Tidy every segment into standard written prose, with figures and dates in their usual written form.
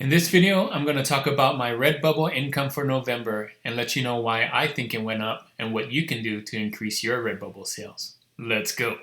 In this video, I'm going to talk about my RedBubble income for November and let you know why I think it went up and what you can do to increase your RedBubble sales. Let's go.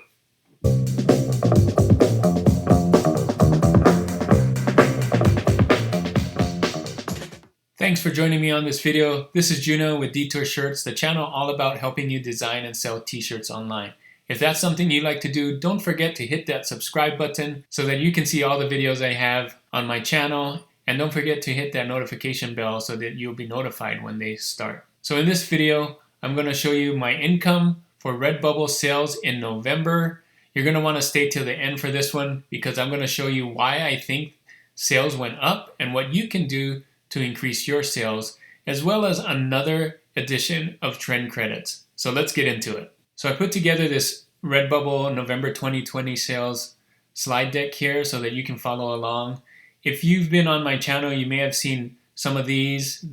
Thanks for joining me on this video. This is Juno with Detour Shirts, the channel all about helping you design and sell t-shirts online. If that's something you like to do, don't forget to hit that subscribe button so that you can see all the videos I have on my channel. And don't forget to hit that notification bell so that you'll be notified when they start. So in this video, I'm going to show you my income for RedBubble sales in November. You're going to want to stay till the end for this one because I'm going to show you why I think sales went up and what you can do to increase your sales, as well as another edition of trend credits. So let's get into it. So I put together this RedBubble November 2020 sales slide deck here so that you can follow along. If you've been on my channel, you may have seen some of these.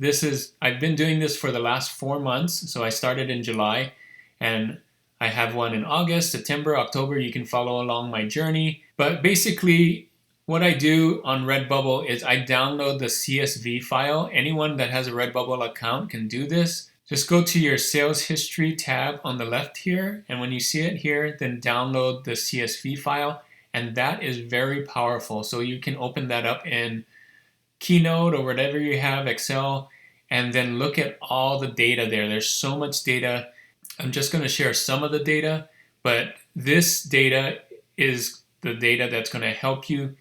I've been doing this for the last 4 months. So I started in July and I have one in August, September, October. You can follow along my journey. But basically, what I do on RedBubble is I download the CSV file. Anyone that has a RedBubble account can do this. Just go to your sales history tab on the left here. And when you see it here, then download the CSV file. And that is very powerful. So you can open that up in Keynote or whatever you have, Excel, and then look at all the data there. There's so much data. I'm just going to share some of the data, but this data is the data that's going to help you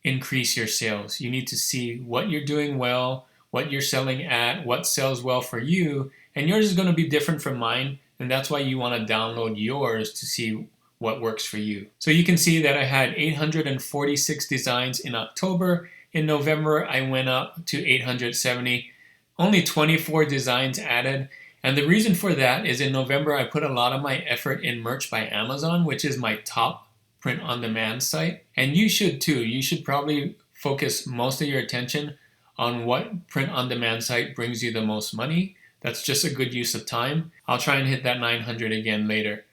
increase your sales. You need to see what you're doing well, what you're selling at, what sells well for you, and yours is going to be different from mine, and that's why you want to download yours to see what works for you. So you can see that I had 846 designs in October. In November, I went up to 870, only 24 designs added. And the reason for that is in November, I put a lot of my effort in Merch by Amazon, which is my top print-on-demand site. And you should too. You should probably focus most of your attention on what print-on-demand site brings you the most money. That's just a good use of time. I'll try and hit that 900 again later.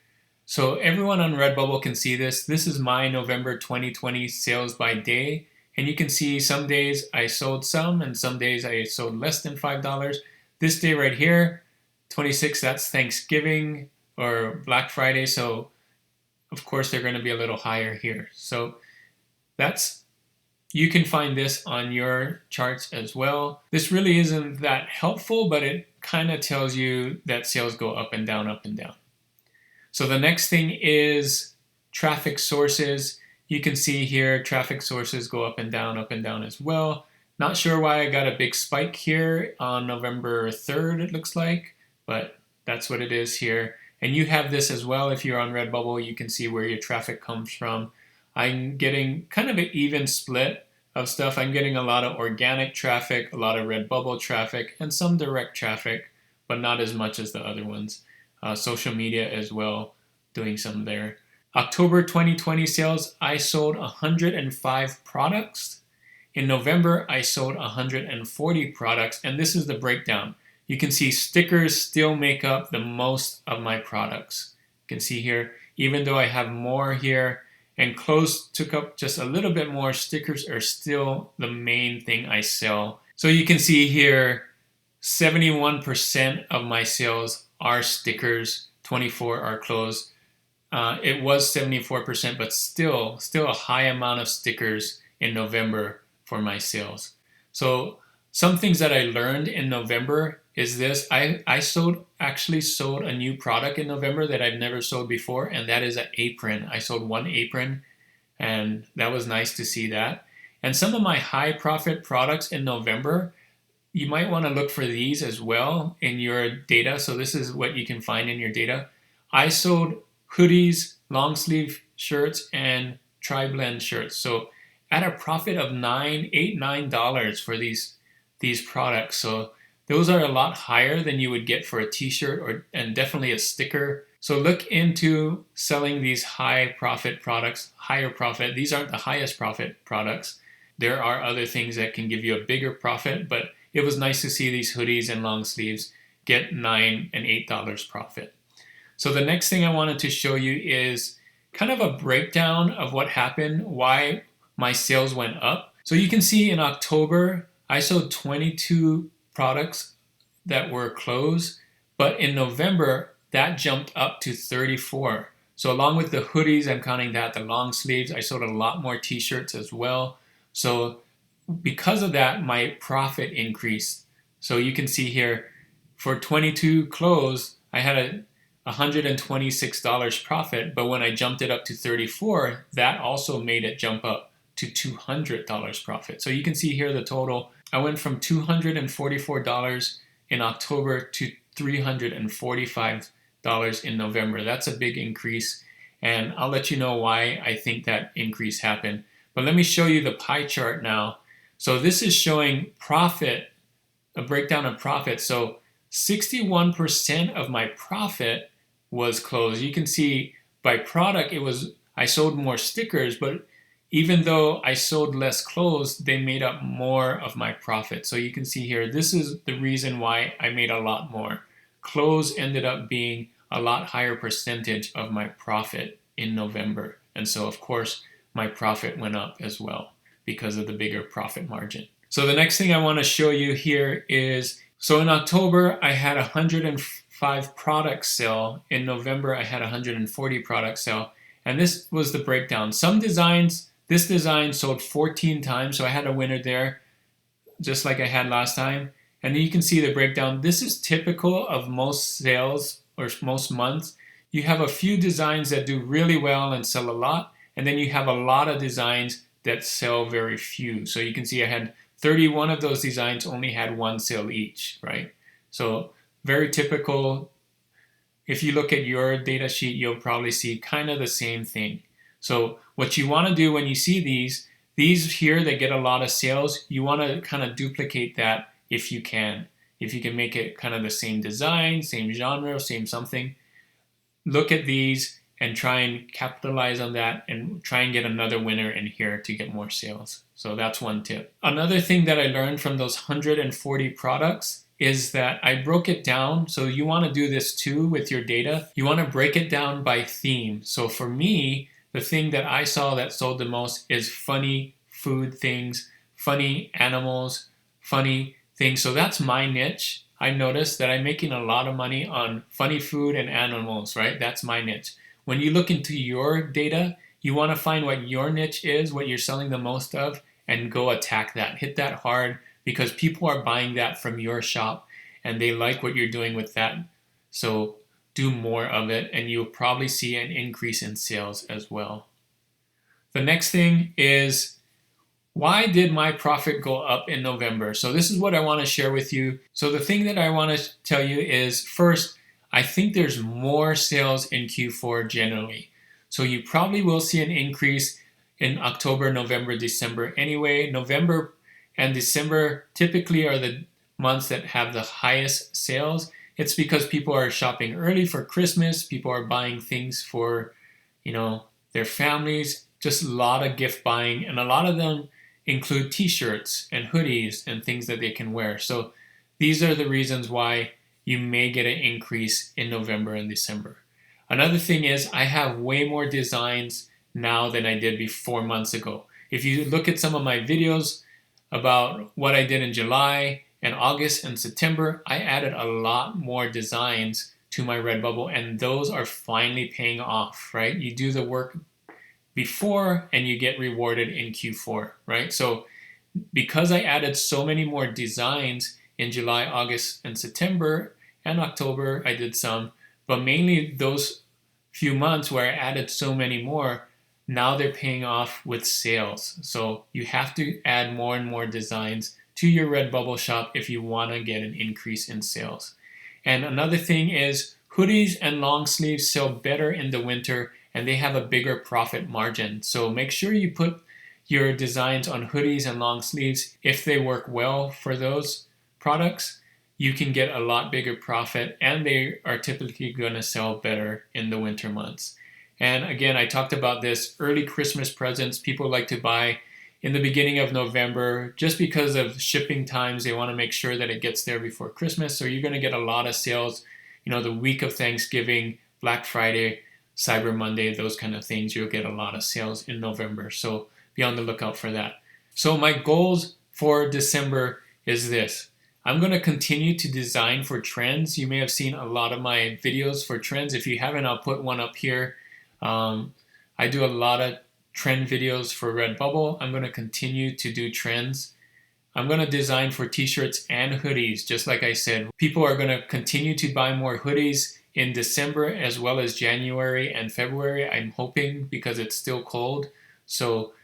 So everyone on RedBubble can see this. This is my November 2020 sales by day. And you can see some days I sold some and some days I sold less than $5. This day right here, 26, that's Thanksgiving or Black Friday. So of course they're going to be a little higher here. So you can find this on your charts as well. This really isn't that helpful, but it kind of tells you that sales go up and down, up and down. So the next thing is traffic sources. You can see here traffic sources go up and down as well. Not sure why I got a big spike here on November 3rd, it looks like, but that's what it is here. And you have this as well. If you're on RedBubble, you can see where your traffic comes from. I'm getting kind of an even split of stuff. I'm getting a lot of organic traffic, a lot of RedBubble traffic, and some direct traffic, but not as much as the other ones. Social media as well, doing some there. October 2020 sales, I sold 105 products. In November, I sold 140 products, and this is the breakdown. You can see stickers still make up the most of my products. You can see here, even though I have more here, and clothes took up just a little bit more, stickers are still the main thing I sell. So you can see here, 71% of my sales are stickers, 24 are clothes. It was 74%, but still a high amount of stickers in November for my sales. So some things that I learned in November is this. I actually sold a new product in November that I've never sold before, and that is an apron. I sold one apron, and that was nice to see that. And some of my high profit products in November, you might want to look for these as well in your data. So this is what you can find in your data. I sold hoodies, long sleeve shirts, and tri-blend shirts. So at a profit of $9 for these products. So those are a lot higher than you would get for a t-shirt and definitely a sticker. So look into selling these high profit products, higher profit. These aren't the highest profit products. There are other things that can give you a bigger profit, but it was nice to see these hoodies and long sleeves get $9 and $8 profit. So the next thing I wanted to show you is kind of a breakdown of what happened, why my sales went up. So you can see in October, I sold 22 products that were clothes, but in November, that jumped up to 34. So along with the hoodies, I'm counting that, the long sleeves, I sold a lot more t-shirts as well. So because of that, my profit increased. So you can see here, for 22 clothes, I had a $126 profit, but when I jumped it up to 34, that also made it jump up to $200 profit. So you can see here the total. I went from $244 in October to $345 in November. That's a big increase, and I'll let you know why I think that increase happened. But let me show you the pie chart now. So this is showing profit, a breakdown of profit. So 61% of my profit was clothes. You can see by product, I sold more stickers, but even though I sold less clothes, they made up more of my profit. So you can see here, this is the reason why I made a lot more. Clothes ended up being a lot higher percentage of my profit in November. And so of course, my profit went up as well because of the bigger profit margin. So the next thing I want to show you here is, so in October, I had 105 products sell. In November, I had 140 products sell. And this was the breakdown. Some designs, this design sold 14 times, so I had a winner there, just like I had last time. And then you can see the breakdown. This is typical of most sales or most months. You have a few designs that do really well and sell a lot, and then you have a lot of designs that sell very few. So you can see I had 31 of those designs only had one sale each, right? So very typical. If you look at your data sheet, you'll probably see kind of the same thing. So what you want to do when you see these here that get a lot of sales, you want to kind of duplicate that if you can. If you can make it kind of the same design, same genre, same something, look at these and try and capitalize on that and try and get another winner in here to get more sales. So that's one tip. Another thing that I learned from those 140 products is that I broke it down. So you want to do this too with your data. You want to break it down by theme. So for me, the thing that I saw that sold the most is funny food things, funny animals, funny things. So that's my niche. I noticed that I'm making a lot of money on funny food and animals, right? That's my niche. When you look into your data, you want to find what your niche is, what you're selling the most of, and go attack that. Hit that hard, because people are buying that from your shop and they like what you're doing with that. So do more of it and you'll probably see an increase in sales as well. The next thing is, why did my profit go up in November? So this is what I want to share with you. So the thing that I want to tell you is, first, I think there's more sales in Q4 generally. So you probably will see an increase in October, November, December anyway. November and December typically are the months that have the highest sales. It's because people are shopping early for Christmas. People are buying things for, their families. Just a lot of gift buying, and a lot of them include t-shirts and hoodies and things that they can wear. So these are the reasons why you may get an increase in November and December. Another thing is, I have way more designs now than I did 4 months ago. If you look at some of my videos about what I did in July and August and September, I added a lot more designs to my RedBubble, and those are finally paying off, right? You do the work before and you get rewarded in Q4, right? So because I added so many more designs in July, August, and September, and October, I did some, but mainly those few months where I added so many more, now they're paying off with sales. So you have to add more and more designs to your RedBubble shop if you want to get an increase in sales. And another thing is, hoodies and long sleeves sell better in the winter and they have a bigger profit margin. So make sure you put your designs on hoodies and long sleeves. If they work well for those products, you can get a lot bigger profit, and they are typically going to sell better in the winter months. And again, I talked about this, early Christmas presents people like to buy in the beginning of November just because of shipping times. They want to make sure that it gets there before Christmas. So you're going to get a lot of sales, the week of Thanksgiving, Black Friday, Cyber Monday, those kind of things. You'll get a lot of sales in November. So be on the lookout for that. So my goals for December is this. I'm going to continue to design for trends. You may have seen a lot of my videos for trends. If you haven't, I'll put one up here. I do a lot of trend videos for RedBubble. I'm going to continue to do trends. I'm going to design for t-shirts and hoodies. Just like I said, people are going to continue to buy more hoodies in December as well as January and February, I'm hoping, because it's still cold. So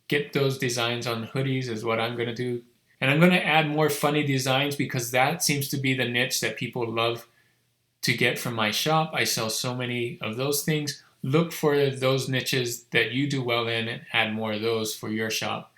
get those designs on hoodies is what I'm going to do. And I'm going to add more funny designs because that seems to be the niche that people love to get from my shop. I sell so many of those things. Look for those niches that you do well in and add more of those for your shop.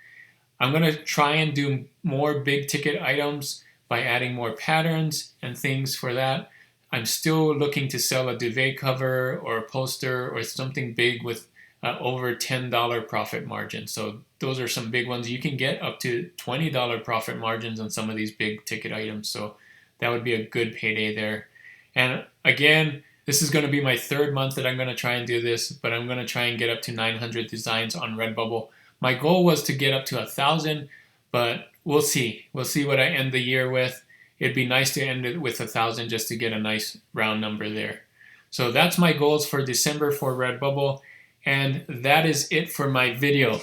I'm going to try and do more big ticket items by adding more patterns and things for that. I'm still looking to sell a duvet cover or a poster or something big with over $10 profit margin. So those are some big ones. You can get up to $20 profit margins on some of these big ticket items. So that would be a good payday there. And again, this is going to be my third month that I'm going to try and do this, but I'm going to try and get up to 900 designs on RedBubble. My goal was to get up to 1,000, but we'll see. We'll see what I end the year with. It'd be nice to end it with 1,000 just to get a nice round number there. So that's my goals for December for RedBubble. And that is it for my video.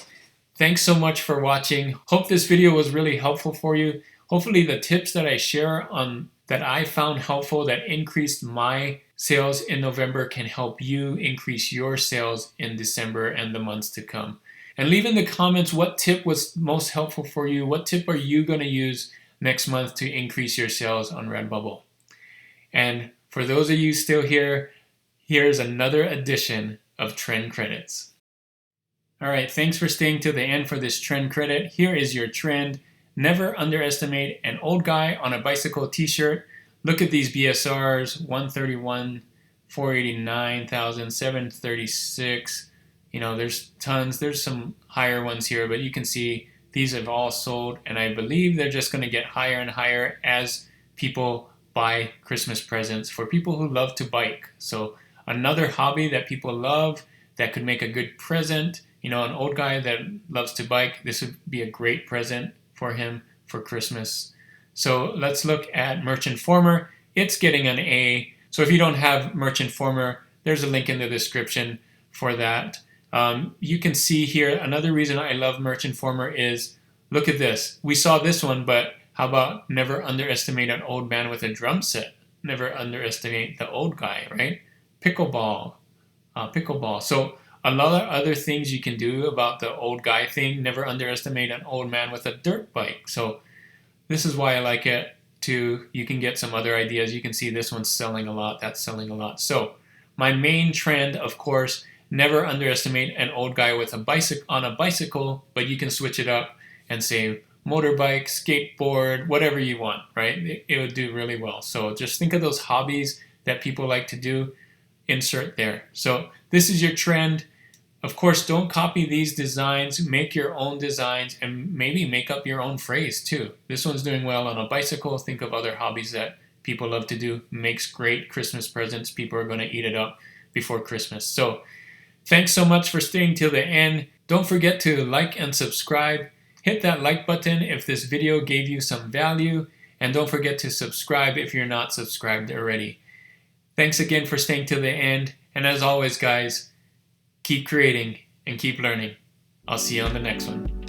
Thanks so much for watching. Hope this video was really helpful for you. Hopefully the tips that I share on that I found helpful that increased my sales in November can help you increase your sales in December and the months to come. And leave in the comments what tip was most helpful for you. What tip are you going to use next month to increase your sales on RedBubble? And for those of you still here, here's another edition of Trend Credits. All right, thanks for staying to the end for this trend credit. Here is your trend. Never underestimate an old guy on a bicycle t-shirt. Look at these BSRs, 131, 489,000, 736. You know, there's tons. There's some higher ones here, but you can see these have all sold, and I believe they're just going to get higher and higher as people buy Christmas presents for people who love to bike. So another hobby that people love that could make a good present. You know, an old guy that loves to bike, this would be a great present for him for Christmas. So let's look at Merchant Former. It's getting an A. So if you don't have Merchant Former, there's a link in the description for that. You can see here, another reason I love Merchant Former is, look at this. We saw this one, but how about never underestimate an old man with a drum set? Never underestimate the old guy, right? Pickleball. So a lot of other things you can do about the old guy thing. Never underestimate an old man with a dirt bike. So this is why I like it too. You can get some other ideas. You can see this one's selling a lot. That's selling a lot. So my main trend, of course, never underestimate an old guy with a bicycle, but you can switch it up and say motorbike, skateboard, whatever you want, right? It would do really well. So just think of those hobbies that people like to do. Insert there. So this is your trend. Of course, don't copy these designs. Make your own designs and maybe make up your own phrase too. This one's doing well on a bicycle. Think of other hobbies that people love to do. Makes great Christmas presents. People are going to eat it up before Christmas. So thanks so much for staying till the end. Don't forget to like and subscribe. Hit that like button if this video gave you some value. And don't forget to subscribe if you're not subscribed already. Thanks again for staying till the end. And as always, guys, keep creating and keep learning. I'll see you on the next one.